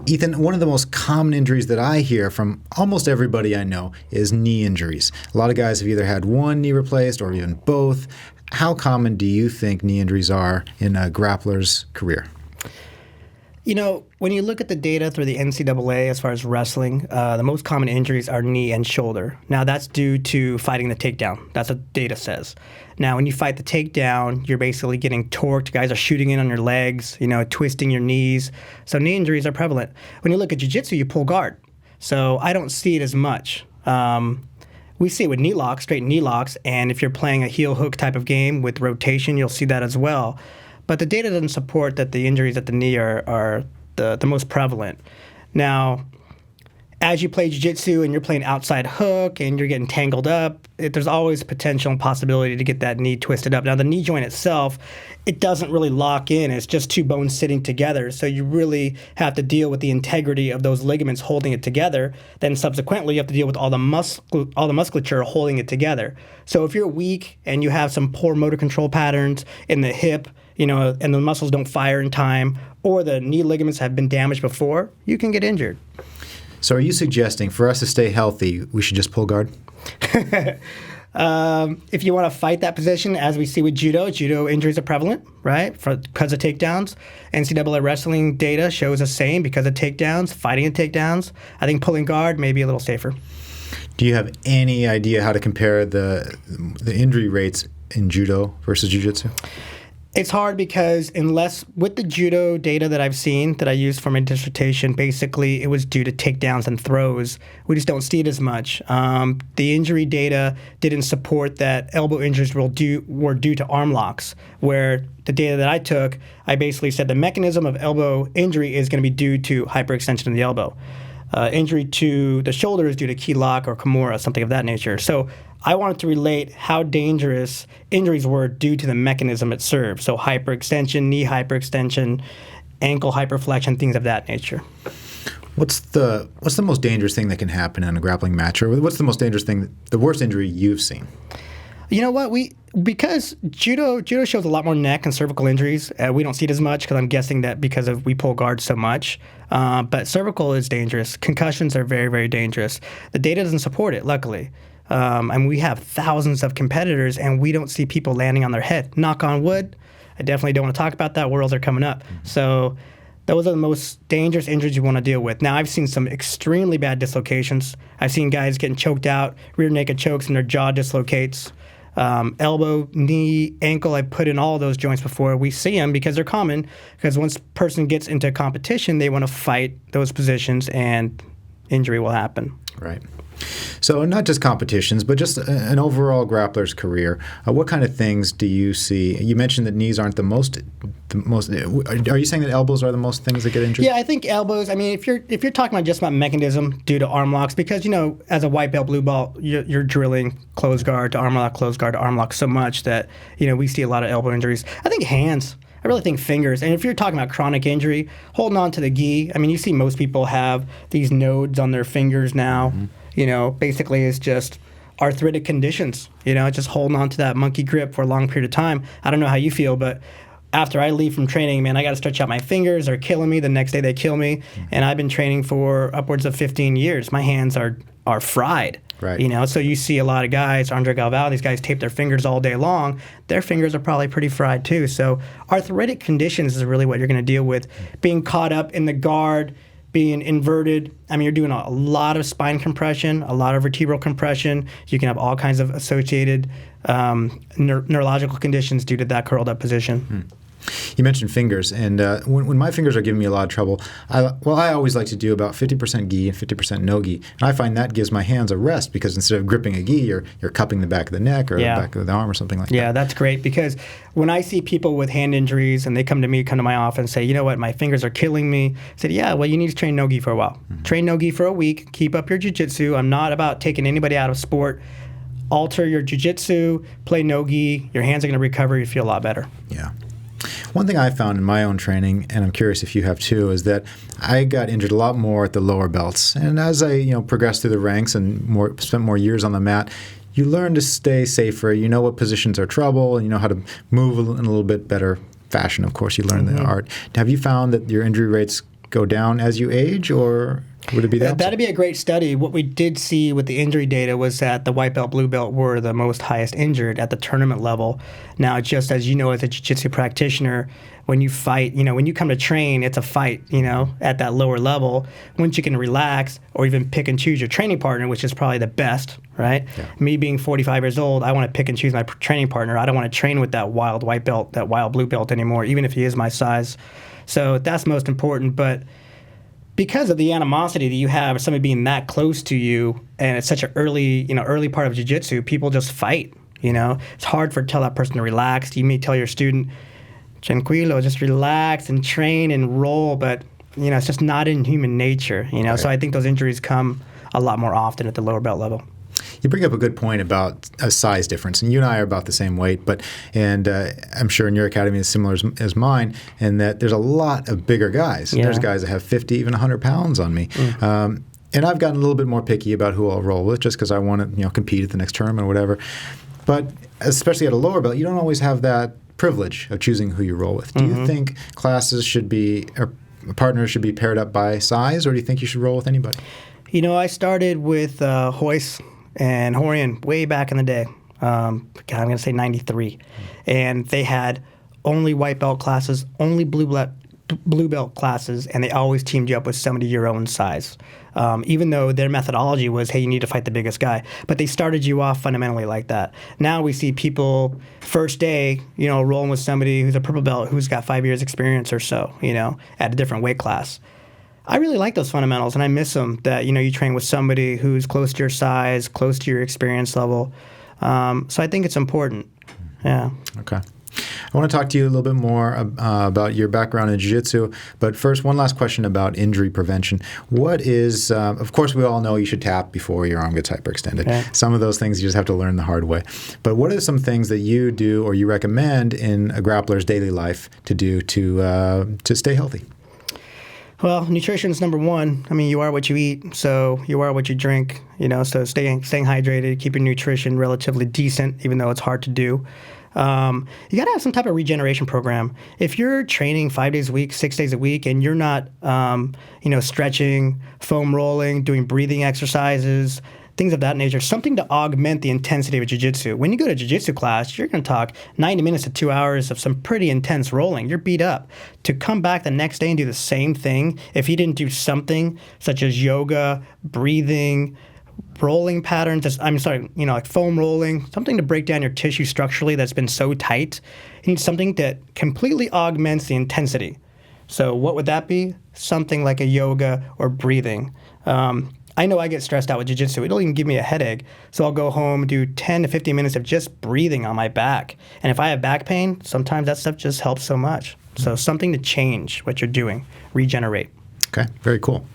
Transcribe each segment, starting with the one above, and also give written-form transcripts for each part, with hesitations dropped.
Ethan, one of the most common injuries that I hear from almost everybody I know is knee injuries. A lot of guys have either had one knee replaced or even both. How common do you think knee injuries are in a grappler's career? You know, when you look at the data through the NCAA as far as wrestling, the most common injuries are knee and shoulder. Now, that's due to fighting the takedown. That's what data says. Now, when you fight the takedown, you're basically getting torqued. Guys are shooting in on your legs, twisting your knees. So knee injuries are prevalent. When you look at jiu-jitsu, you pull guard. So I don't see it as much. We see it with knee locks, straight knee locks, and if you're playing a heel hook type of game with rotation, you'll see that as well. But the data doesn't support that the injuries at the knee are the most prevalent. Now, as you play jiu-jitsu and you're playing outside hook and you're getting tangled up, there's always potential and possibility to get that knee twisted up. Now, the knee joint itself, it doesn't really lock in. It's just two bones sitting together. So you really have to deal with the integrity of those ligaments holding it together. Then subsequently, you have to deal with all the musculature holding it together. So if you're weak and you have some poor motor control patterns in the hip, and the muscles don't fire in time, or the knee ligaments have been damaged before, you can get injured. So are you suggesting for us to stay healthy, we should just pull guard? If you want to fight that position, as we see with judo injuries are prevalent, right, because of takedowns. NCAA wrestling data shows the same because of takedowns, fighting the takedowns. I think pulling guard may be a little safer. Do you have any idea how to compare the injury rates in judo versus jiu-jitsu? It's hard because with the judo data that I've seen that I used for my dissertation, basically it was due to takedowns and throws. We just don't see it as much. The injury data didn't support that elbow injuries were due to arm locks, where the data that I took, I basically said the mechanism of elbow injury is going to be due to hyperextension of the elbow. Injury to the shoulder is due to key lock or kimura, something of that nature. So I wanted to relate how dangerous injuries were due to the mechanism it served. So hyperextension, knee hyperextension, ankle hyperflexion, things of that nature. What's the most dangerous thing that can happen in a grappling match? Or what's the most dangerous thing, the worst injury you've seen? You know what? Because judo shows a lot more neck and cervical injuries. We don't see it as much because I'm guessing that because we pull guard so much. But cervical is dangerous. Concussions are very, very dangerous. The data doesn't support it, luckily. And we have thousands of competitors, and we don't see people landing on their head. Knock on wood. I definitely don't want to talk about that. Worlds are coming up. So those are the most dangerous injuries you want to deal with. Now, I've seen some extremely bad dislocations. I've seen guys getting choked out, rear naked chokes, and their jaw dislocates. Elbow, knee, ankle, I've put in all of those joints before. We see them because they're common, because once a person gets into competition, they want to fight those positions and injury will happen. Right. So not just competitions, but just an overall grappler's career. What kind of things do you see? You mentioned that knees aren't the most. Are you saying that elbows are the most things that get injured? Yeah, I think elbows. I mean, if you're talking about just about mechanism due to arm locks, because as a white belt, blue belt, you're drilling close guard to arm lock so much that we see a lot of elbow injuries. I think hands. I really think fingers. And if you're talking about chronic injury, holding on to the gi. I mean, you see most people have these nodes on their fingers now. Mm-hmm. Basically it's just arthritic conditions, just holding on to that monkey grip for a long period of time. I don't know how you feel, but after I leave from training, man, I got to stretch out my fingers. They're killing me. The next day they kill me. And I've been training for upwards of 15 years. My hands are fried. Right. So you see a lot of guys, Andre Galvao, these guys tape their fingers all day long. Their fingers are probably pretty fried too. So arthritic conditions is really what you're going to deal with. Being caught up in the guard, being inverted. I mean, you're doing a lot of spine compression, a lot of vertebral compression. You can have all kinds of associated neurological conditions due to that curled up position. You mentioned fingers, and when my fingers are giving me a lot of trouble, I always like to do about 50% gi and 50% no gi, and I find that gives my hands a rest because instead of gripping a gi, you're cupping the back of the neck or the back of the arm or something like that. Yeah, that's great because when I see people with hand injuries and they come to my office and say, you know what, my fingers are killing me, I said, yeah, well, you need to train no gi for a while. Mm-hmm. Train no gi for a week, keep up your jiu-jitsu. I'm not about taking anybody out of sport. Alter your jiu-jitsu, play no gi, your hands are going to recover, you feel a lot better. Yeah. One thing I found in my own training, and I'm curious if you have too, is that I got injured a lot more at the lower belts. And as I progressed through the ranks and spent more years on the mat, you learn to stay safer. You know what positions are trouble, and you know how to move in a little bit better fashion. Of course, you learn the art. Have you found that your injury rates go down as you age, or would it be that? That'd be a great study. What we did see with the injury data was that the white belt, blue belt were the most highest injured at the tournament level. Now, just as you know, as a jiu-jitsu practitioner, when you fight, when you come to train, it's a fight, at that lower level. Once you can relax or even pick and choose your training partner, which is probably the best, right? Yeah. Me being 45 years old, I want to pick and choose my training partner. I don't want to train with that wild white belt, that wild blue belt anymore, even if he is my size. So that's most important. But because of the animosity that you have, somebody being that close to you, and it's such an early part of jiu-jitsu, people just fight. It's hard to tell that person to relax. You may tell your student, tranquilo, just relax and train and roll, but it's just not in human nature. Right. So I think those injuries come a lot more often at the lower belt level. You bring up a good point about a size difference, and you and I are about the same weight, and I'm sure in your academy is similar as mine, in that there's a lot of bigger guys. Yeah. There's guys that have 50, even 100 pounds on me. And I've gotten a little bit more picky about who I'll roll with, just because I want to compete at the next tournament or whatever. But especially at a lower belt, you don't always have that privilege of choosing who you roll with. Do you think classes should be, or partners should be paired up by size, or do you think you should roll with anybody? I started with Hoist and Horian way back in the day. I'm going to say 93. And they had only white belt classes, only blue belt classes, and they always teamed you up with somebody your own size. Even though their methodology was, hey, you need to fight the biggest guy. But they started you off fundamentally like that. Now we see people first day, rolling with somebody who's a purple belt who's got 5 years experience or so, at a different weight class. I really like those fundamentals, and I miss them, that, you train with somebody who's close to your size, close to your experience level. So I think it's important. Yeah. Okay. I want to talk to you a little bit more about your background in jiu-jitsu, but first, one last question about injury prevention. What is, of course, we all know you should tap before your arm gets hyperextended. Yeah. Some of those things you just have to learn the hard way. But what are some things that you do or you recommend in a grappler's daily life to do to stay healthy? Well, nutrition is number one. I mean, you are what you eat, so you are what you drink. So staying hydrated, keep your nutrition relatively decent, even though it's hard to do. You got to have some type of regeneration program. If you're training 5 days a week, 6 days a week, and you're not, stretching, foam rolling, doing breathing exercises, things of that nature, something to augment the intensity of jiu-jitsu. When you go to jiu-jitsu class, you're going to talk 90 minutes to 2 hours of some pretty intense rolling. You're beat up. To come back the next day and do the same thing, if you didn't do something such as yoga, breathing, rolling patterns, like foam rolling, something to break down your tissue structurally that's been so tight, you need something that completely augments the intensity. So what would that be? Something like a yoga or breathing. I know I get stressed out with jiu-jitsu. It'll even give me a headache. So I'll go home and do 10 to 15 minutes of just breathing on my back. And if I have back pain, sometimes that stuff just helps so much. So something to change what you're doing, regenerate. Okay, very cool.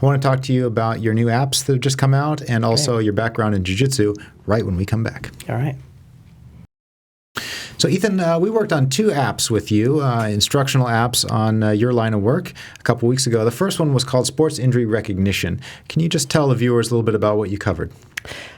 I want to talk to you about your new apps that have just come out and also your background in jiu-jitsu right when we come back. All right. So, Ethan, we worked on 2 apps with you, instructional apps on your line of work a couple weeks ago. The first one was called Sports Injury Recognition. Can you just tell the viewers a little bit about what you covered?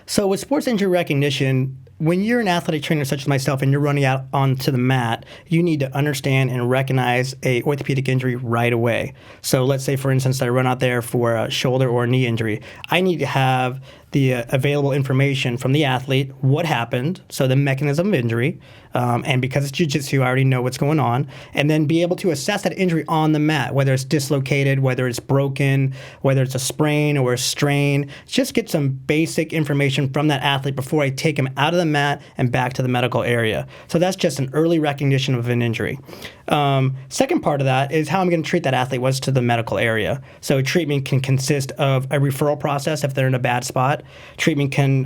So with sports injury recognition, when you're an athletic trainer such as myself and you're running out onto the mat, you need to understand and recognize a orthopedic injury right away. So let's say, for instance, I run out there for a shoulder or a knee injury. I need to have the available information from the athlete, what happened, so the mechanism of injury, and because it's jiu-jitsu, I already know what's going on, and then be able to assess that injury on the mat, whether it's dislocated, whether it's broken, whether it's a sprain or a strain. Just get some basic information from that athlete before I take him out of the mat and back to the medical area. So that's just an early recognition of an injury. Second part of that is how I'm going to treat that athlete once to the medical area. So treatment can consist of a referral process if they're in a bad spot. Treatment can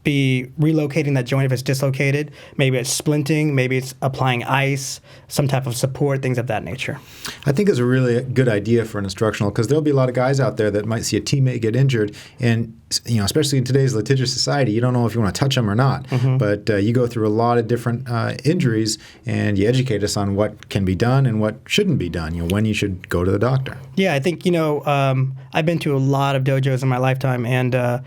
be relocating that joint if it's dislocated. Maybe it's splinting. Maybe it's applying ice, some type of support, things of that nature. I think it's a really good idea for an instructional, because there'll be a lot of guys out there that might see a teammate get injured, and especially in today's litigious society, you don't know if you want to touch them or not. Mm-hmm. But you go through a lot of different injuries, and you educate us on what can be done and what shouldn't be done. When you should go to the doctor. Yeah, I think I've been to a lot of dojos in my lifetime, and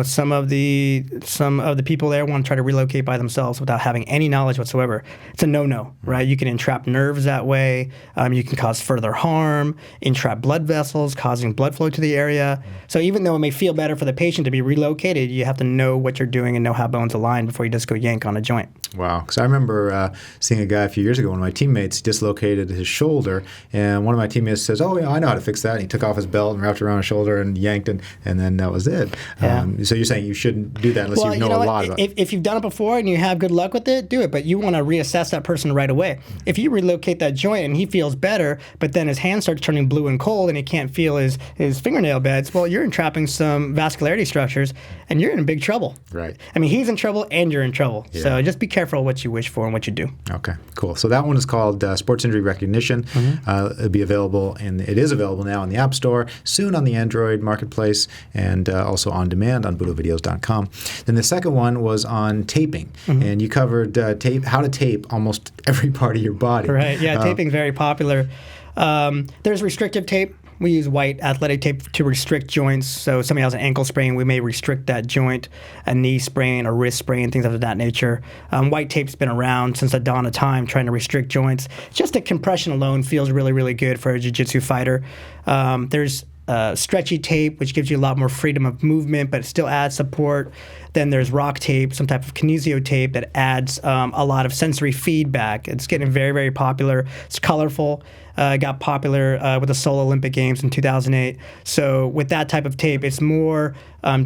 Some of the people there want to try to relocate by themselves without having any knowledge whatsoever. It's a no-no, right? You can entrap nerves that way. You can cause further harm, entrap blood vessels, causing blood flow to the area. So even though it may feel better for the patient to be relocated, you have to know what you're doing and know how bones align before you just go yank on a joint. Wow. Because I remember seeing a guy a few years ago, one of my teammates dislocated his shoulder, and one of my teammates says, "Oh, yeah, I know how to fix that." And he took off his belt and wrapped it around his shoulder and yanked, and then that was it. Yeah. So you're saying you shouldn't do that unless you know a lot about it. If you've done it before and you have good luck with it, do it. But you want to reassess that person right away. If you relocate that joint and he feels better, but then his hand starts turning blue and cold and he can't feel his fingernail beds, well, you're entrapping some vascularity structures, and you're in big trouble. Right. I mean, he's in trouble and you're in trouble. Yeah. So just be careful what you wish for and what you do. Okay, cool. So that one is called Sports Injury Recognition. It'll be available, and it is available now in the App Store, soon on the Android marketplace, and also on demand on BudoVideos.com. Then the second one was on taping, and you covered how to tape almost every part of your body. Right. Yeah, taping's very popular. There's restrictive tape. We use white athletic tape to restrict joints. So if somebody has an ankle sprain, we may restrict that joint, a knee sprain, a wrist sprain, things of that nature. White tape's been around since the dawn of time trying to restrict joints. Just the compression alone feels really, really good for a jiu-jitsu fighter. There's stretchy tape, which gives you a lot more freedom of movement, but it still adds support. Then there's rock tape, some type of kinesio tape that adds a lot of sensory feedback. It's getting very, very popular. It's colorful. Got popular with the Seoul Olympic Games in 2008. So with that type of tape, it's more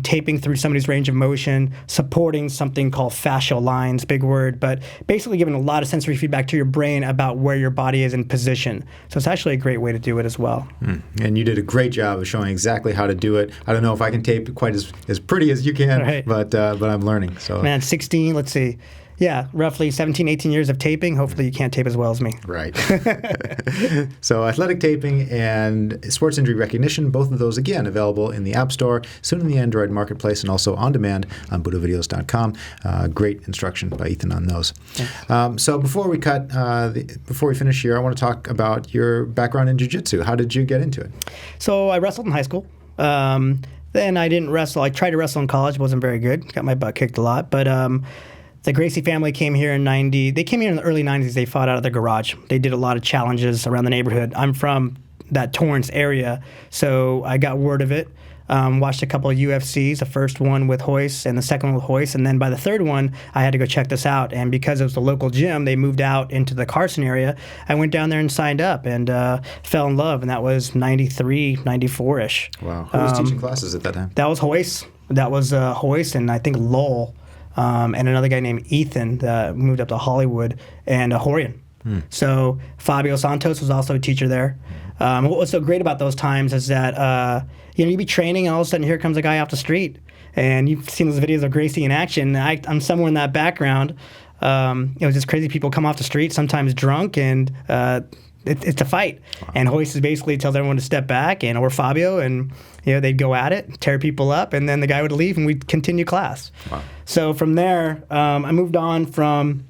taping through somebody's range of motion, supporting something called fascial lines, big word, but basically giving a lot of sensory feedback to your brain about where your body is in position. So it's actually a great way to do it as well. And you did a great job of showing exactly how to do it. I don't know if I can tape quite as pretty as you can, right. but I'm learning. So man, 16, let's see. Yeah, roughly 17, 18 years of taping. Hopefully you can't tape as well as me. Right. So athletic taping and sports injury recognition, both of those, again, available in the App Store, soon in the Android marketplace, and also on demand on BudoVideos.com. Great instruction by Ethan on those. So before we finish here, I want to talk about your background in jiu-jitsu. How did you get into it? So I wrestled in high school. Then I didn't wrestle. I tried to wrestle in college. Wasn't very good. Got my butt kicked a lot. But the Gracie family came here in 90. They came here in the early 90s. They fought out of their garage. They did a lot of challenges around the neighborhood. I'm from that Torrance area, so I got word of it. Watched a couple of UFCs, the first one with Hoist and the second one with Hoist, and then by the third one, I had to go check this out. And because it was the local gym, they moved out into the Carson area. I went down there and signed up and fell in love, and that was 93, 94-ish. Wow. Who was teaching classes at that time? That was Hoist. That was Hoist and I think Lowell. And another guy named Ethan that moved up to Hollywood, and Horian. So Fabio Santos was also a teacher there. What was so great about those times is that you'd be training, and all of a sudden here comes a guy off the street, and you've seen those videos of Gracie in action. I'm somewhere in that background. It was just crazy. People come off the street, sometimes drunk, and it's a fight. Wow. And Hoist basically tells everyone to step back, or Fabio, and they'd go at it, tear people up, and then the guy would leave, and we'd continue class. Wow. So from there, I moved on from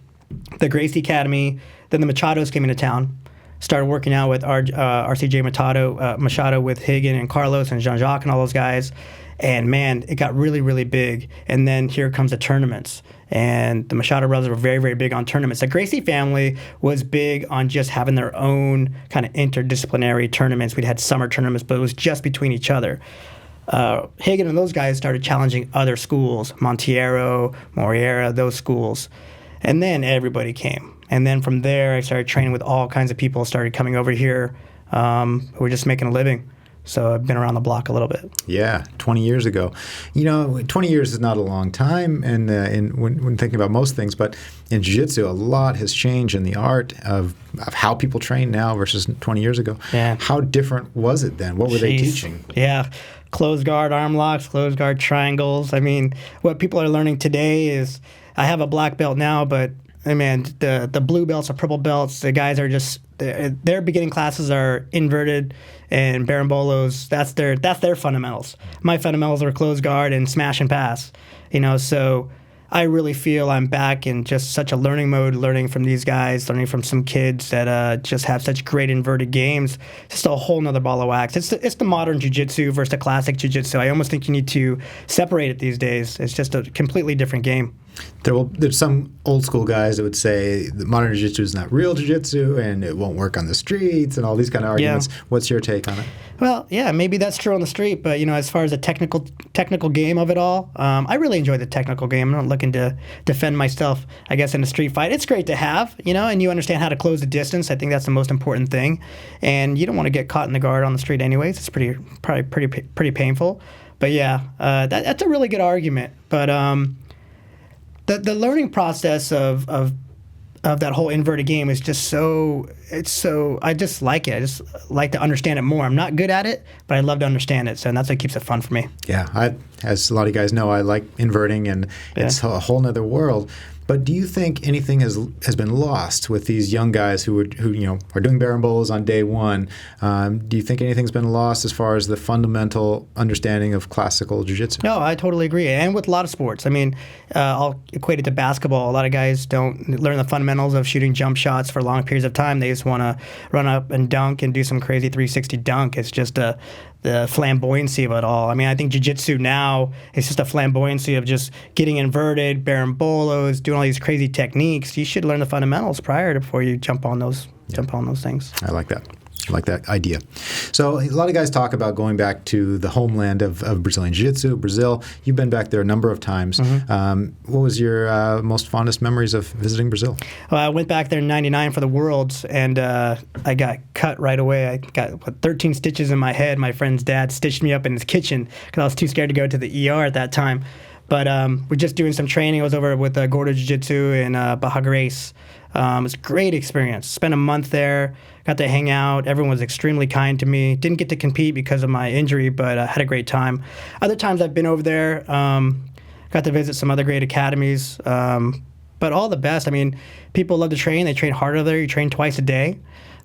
the Gracie Academy. Then the Machados came into town. Started working out with RCJ Machado with Higgin and Carlos and Jean-Jacques and all those guys. And man, it got really, really big. And then here comes the tournaments. And the Machado brothers were very, very big on tournaments. The Gracie family was big on just having their own kind of interdisciplinary tournaments. We'd had summer tournaments, but it was just between each other. Higgin and those guys started challenging other schools, Monteiro, Moriera, those schools. And then everybody came. And then from there, I started training with all kinds of people, started coming over here who were just making a living. So I've been around the block a little bit. Yeah, 20 years ago. 20 years is not a long time and when thinking about most things, but in jiu-jitsu, a lot has changed in the art of how people train now versus 20 years ago. Yeah. How different was it then? What were they teaching? Yeah, closed guard arm locks, closed guard triangles. I mean, what people are learning today is, I have a black belt now, but man, the blue belts or purple belts, the guys are just, their beginning classes are inverted and barambolos. That's their fundamentals. My fundamentals are closed guard and smash and pass. So I really feel I'm back in just such a learning mode, learning from these guys, learning from some kids that just have such great inverted games. Just a whole nother ball of wax. It's the modern jiu-jitsu versus the classic jiu-jitsu. I almost think you need to separate it these days. It's just a completely different game. There's some old school guys that would say that modern jiu-jitsu is not real jiu-jitsu and it won't work on the streets and all these kind of arguments. Yeah. What's your take on it? Well, yeah, maybe that's true on the street, but as far as the technical game of it all, I really enjoy the technical game. I'm not looking to defend myself, I guess, in a street fight. It's great to have, and you understand how to close the distance. I think that's the most important thing, and you don't want to get caught in the guard on the street anyways. It's probably pretty painful, but yeah, that's a really good argument. But the learning process of that whole inverted game is just I just like it. I just like to understand it more. I'm not good at it, but I love to understand it. So that's what keeps it fun for me. Yeah, as a lot of you guys know, I like inverting, and it's a whole nother world. But do you think anything has been lost with these young guys who are doing berimbolos on day one? Do you think anything's been lost as far as the fundamental understanding of classical jiu-jitsu? No, I totally agree. And with a lot of sports. I mean, I'll equate it to basketball. A lot of guys don't learn the fundamentals of shooting jump shots for long periods of time. They just want to run up and dunk and do some crazy 360 dunk. It's just the flamboyancy of it all. I mean, I think jiu-jitsu now is just a flamboyancy of just getting inverted, berimbolos, doing all these crazy techniques. You should learn the fundamentals before you jump on those things. I like that. I like that idea. So a lot of guys talk about going back to the homeland of Brazilian Jiu-Jitsu, Brazil. You've been back there a number of times. Mm-hmm. What was your most fondest memories of visiting Brazil? Well, I went back there in '99 for the Worlds, and I got cut right away. I got 13 stitches in my head. My friend's dad stitched me up in his kitchen because I was too scared to go to the ER at that time. But we're just doing some training. I was over with Budo Jiu-Jitsu in Baja Grace. It was a great experience. Spent a month there, got to hang out. Everyone was extremely kind to me. Didn't get to compete because of my injury, but had a great time. Other times I've been over there, got to visit some other great academies. But all the best. I mean, people love to train. They train harder there. You train twice a day.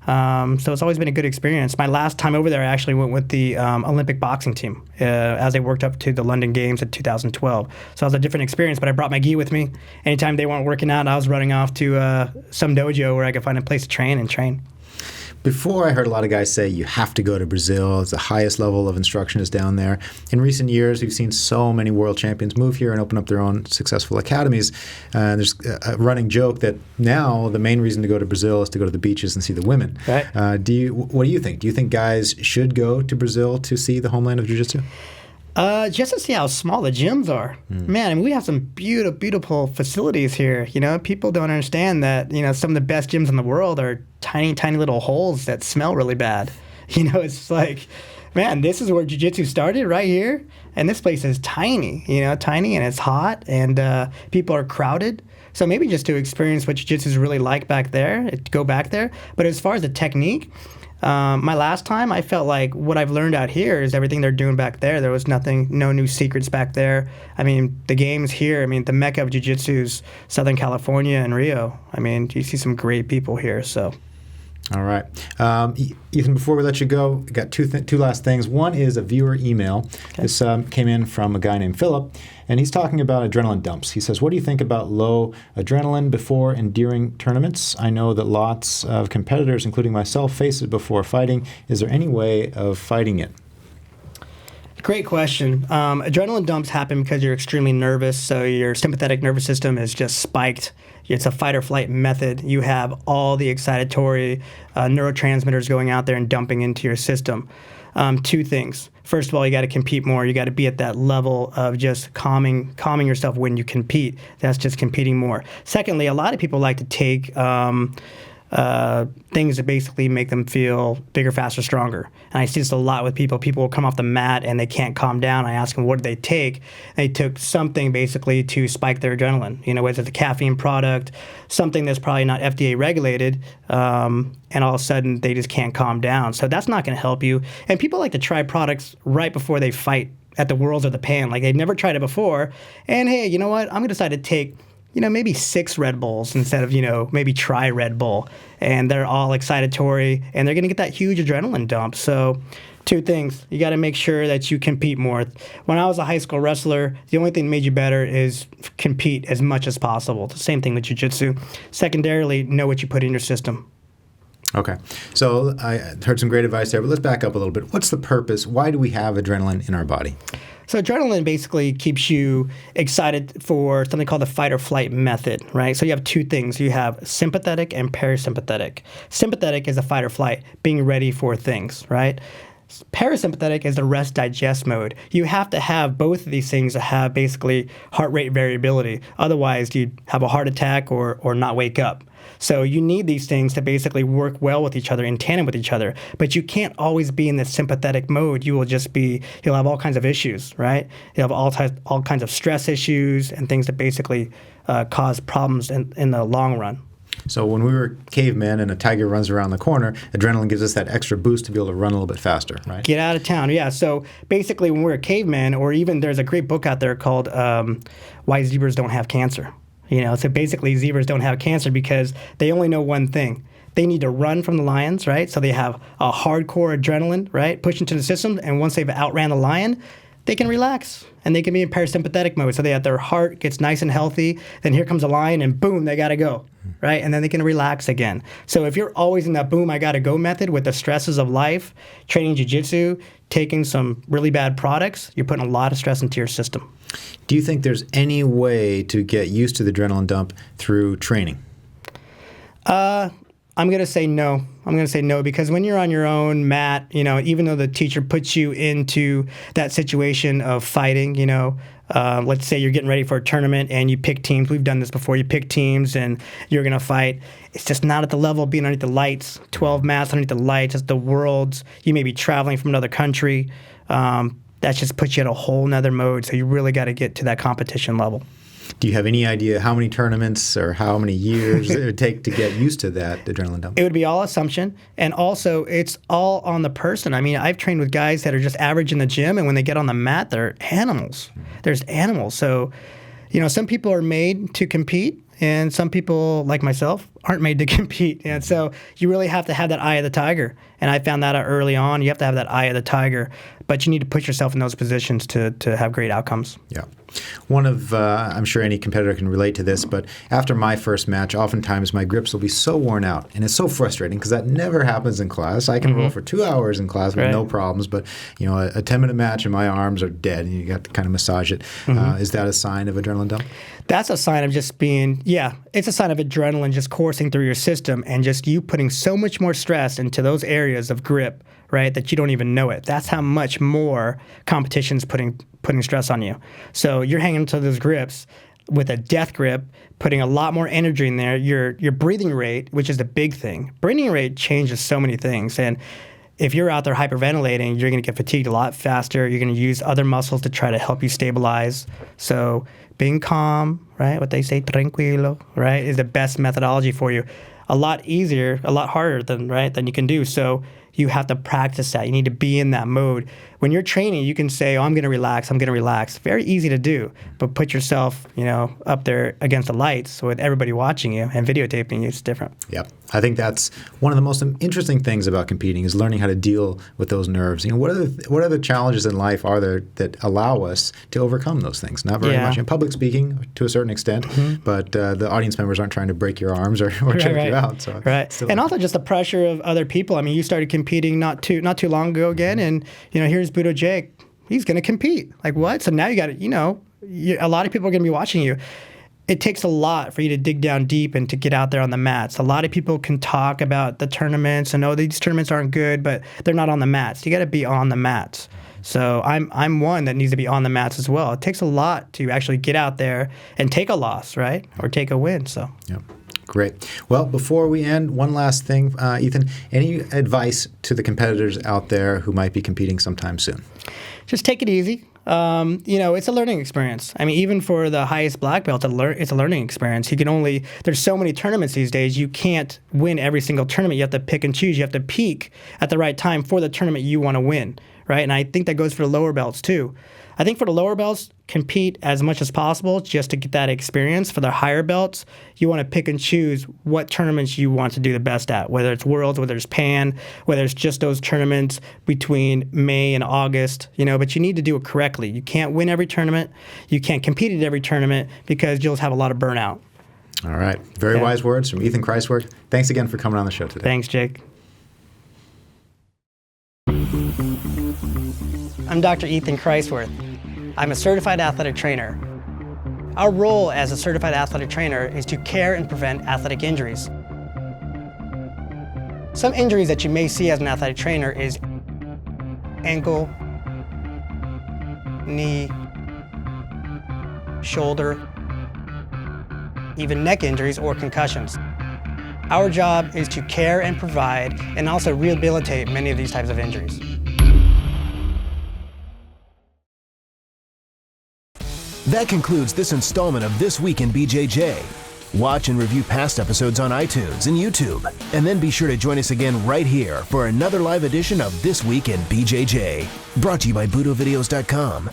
So it's always been a good experience. My last time over there, I actually went with the Olympic boxing team as they worked up to the London Games in 2012. So it was a different experience, but I brought my gi with me. Anytime they weren't working out, I was running off to some dojo where I could find a place to train. Before, I heard a lot of guys say you have to go to Brazil. It's the highest level of instruction is down there. In recent years, we've seen so many world champions move here and open up their own successful academies. There's a running joke that now the main reason to go to Brazil is to go to the beaches and see the women. Right. What do you think? Do you think guys should go to Brazil to see the homeland of jiu-jitsu? Just to see how small the gyms are. Man, I mean, we have some beautiful facilities here. People don't understand that, some of the best gyms in the world are tiny little holes that smell really bad. It's like, man, this is where jiu-jitsu started right here. And this place is tiny, and it's hot, and people are crowded. So maybe just to experience what jiu-jitsu is really like back there, go back there. But as far as the technique, my last time, I felt like what I've learned out here is everything they're doing back there. There was no new secrets back there. I mean, the games here, the Mecca of Jiu-Jitsu is Southern California and Rio. I mean, you see some great people here, so. All right. Ethan, before we let you go, we got two last things. One is a viewer email. Okay. This came in from a guy named Philip, and he's talking about adrenaline dumps. He says, what do you think about low adrenaline before and during tournaments? I know that lots of competitors, including myself, face it before fighting. Is there any way of fighting it? Great question. Adrenaline dumps happen because you're extremely nervous, so your sympathetic nervous system is just spiked. It's a fight or flight method. You have all the excitatory neurotransmitters going out there and dumping into your system. Two things. First of all, you got to compete more. You got to be at that level of just calming yourself when you compete. That's just competing more. Secondly, a lot of people like to take things that basically make them feel bigger, faster, stronger. And I see this a lot with people. People will come off the mat and they can't calm down. I ask them, what did they take? They took something basically to spike their adrenaline. Whether it's a caffeine product, something that's probably not FDA regulated, and all of a sudden they just can't calm down. So that's not going to help you. And people like to try products right before they fight at the Worlds or the Pan. Like they've never tried it before. And hey, you know what? I'm going to decide to take maybe 6 Red Bulls instead of, maybe try Red Bull. And they're all excitatory, and they're going to get that huge adrenaline dump. So Two things. You got to make sure that you compete more. When I was a high school wrestler, the only thing that made you better is compete as much as possible. The same thing with jiu-jitsu. Secondarily, know what you put in your system. Okay. So I heard some great advice there, but let's back up a little bit. What's the purpose? Why do we have adrenaline in our body? So adrenaline basically keeps you excited for something called the fight or flight method, right? So you have two things. You have sympathetic and parasympathetic. Sympathetic is the fight or flight, being ready for things, right? Parasympathetic is the rest digest mode. You have to have both of these things to have basically heart rate variability. Otherwise, you'd have a heart attack or not wake up. So you need these things to basically work well with each other, in tandem with each other. But you can't always be in this sympathetic mode. You'll have all kinds of issues, right? You'll have all kinds of stress issues and things that basically cause problems in the long run. So when we were cavemen and a tiger runs around the corner, adrenaline gives us that extra boost to be able to run a little bit faster, right? Get out of town, yeah. So basically when we're a caveman, or even there's a great book out there called Why Zebras Don't Have Cancer. So basically zebras don't have cancer because they only know one thing. They need to run from the lions, right? So they have a hardcore adrenaline, right, push into the system, and once they've outran the lion, they can relax and they can be in parasympathetic mode. So their heart gets nice and healthy. Then here comes a lion and boom, they got to go, right? And then they can relax again. So if you're always in that boom, I got to go method with the stresses of life, training jiu-jitsu, taking some really bad products, you're putting a lot of stress into your system. Do you think there's any way to get used to the adrenaline dump through training? I'm going to say no. I'm going to say no because when you're on your own mat, even though the teacher puts you into that situation of fighting, let's say you're getting ready for a tournament and you pick teams. We've done this before. You pick teams and you're going to fight. It's just not at the level of being underneath the lights, 12 mats underneath the lights. It's the worlds. You may be traveling from another country. That just puts you in a whole nother mode. So you really got to get to that competition level. Do you have any idea how many tournaments or how many years it would take to get used to that adrenaline dump? It would be all assumption. And also, it's all on the person. I mean, I've trained with guys that are just average in the gym, and when they get on the mat, they're animals. There's animals. So, some people are made to compete, and some people, like myself, aren't made to compete. And so you really have to have that eye of the tiger. And I found that out early on. You have to have that eye of the tiger. But you need to put yourself in those positions to have great outcomes. Yeah. One of, I'm sure any competitor can relate to this, but after my first match, oftentimes my grips will be so worn out. And it's so frustrating because that never happens in class. I can roll for 2 hours in class with no problems, but a 10-minute match and my arms are dead and you got to kind of massage it. Is that a sign of adrenaline dump? That's a sign of just it's a sign of adrenaline just coursing through your system and just you putting so much more stress into those areas of grip, right, that you don't even know it. That's how much more competition's putting stress on you. So you're hanging to those grips with a death grip, putting a lot more energy in there. Your breathing rate, which is the big thing. Breathing rate changes so many things. And if you're out there hyperventilating, you're going to get fatigued a lot faster. You're going to use other muscles to try to help you stabilize. So being calm, right, what they say, tranquilo, right, is the best methodology for you. A lot easier, a lot harder than you can do. So you have to practice that. You need to be in that mode. When you're training, you can say, I'm going to relax, I'm going to relax. Very easy to do, but put yourself, up there against the lights with everybody watching you and videotaping you. It's different. Yep. I think that's one of the most interesting things about competing is learning how to deal with those nerves. What are the challenges in life are there that allow us to overcome those things? Not very much in public speaking to a certain extent, but the audience members aren't trying to break your arms or choke you out. So and also just the pressure of other people. I mean, you started competing not too long ago again, and here's Budo Jake. He's going to compete. Like what? So now you got to, a lot of people are going to be watching you. It takes a lot for you to dig down deep and to get out there on the mats. A lot of people can talk about the tournaments and these tournaments aren't good, but they're not on the mats. You got to be on the mats. So I'm one that needs to be on the mats as well. It takes a lot to actually get out there and take a loss, right, or take a win. So. Yep. Great. Well, before we end, one last thing, Ethan, any advice to the competitors out there who might be competing sometime soon? Just take it easy. It's a learning experience. I mean, even for the highest black belt, it's a learning experience. There's so many tournaments these days, you can't win every single tournament. You have to pick and choose. You have to peak at the right time for the tournament you want to win, right? And I think that goes for the lower belts too. I think for the lower belts, compete as much as possible just to get that experience. For the higher belts, you want to pick and choose what tournaments you want to do the best at, whether it's Worlds, whether it's Pan, whether it's just those tournaments between May and August, but you need to do it correctly. You can't win every tournament. You can't compete at every tournament because you'll have a lot of burnout. All right. Very wise words from Ethan Kreiswirth. Thanks again for coming on the show today. Thanks, Jake. I'm Dr. Ethan Kreiswirth. I'm a certified athletic trainer. Our role as a certified athletic trainer is to care and prevent athletic injuries. Some injuries that you may see as an athletic trainer is ankle, knee, shoulder, even neck injuries or concussions. Our job is to care and provide and also rehabilitate many of these types of injuries. That concludes this installment of This Week in BJJ. Watch and review past episodes on iTunes and YouTube, and then be sure to join us again right here for another live edition of This Week in BJJ, brought to you by BudoVideos.com.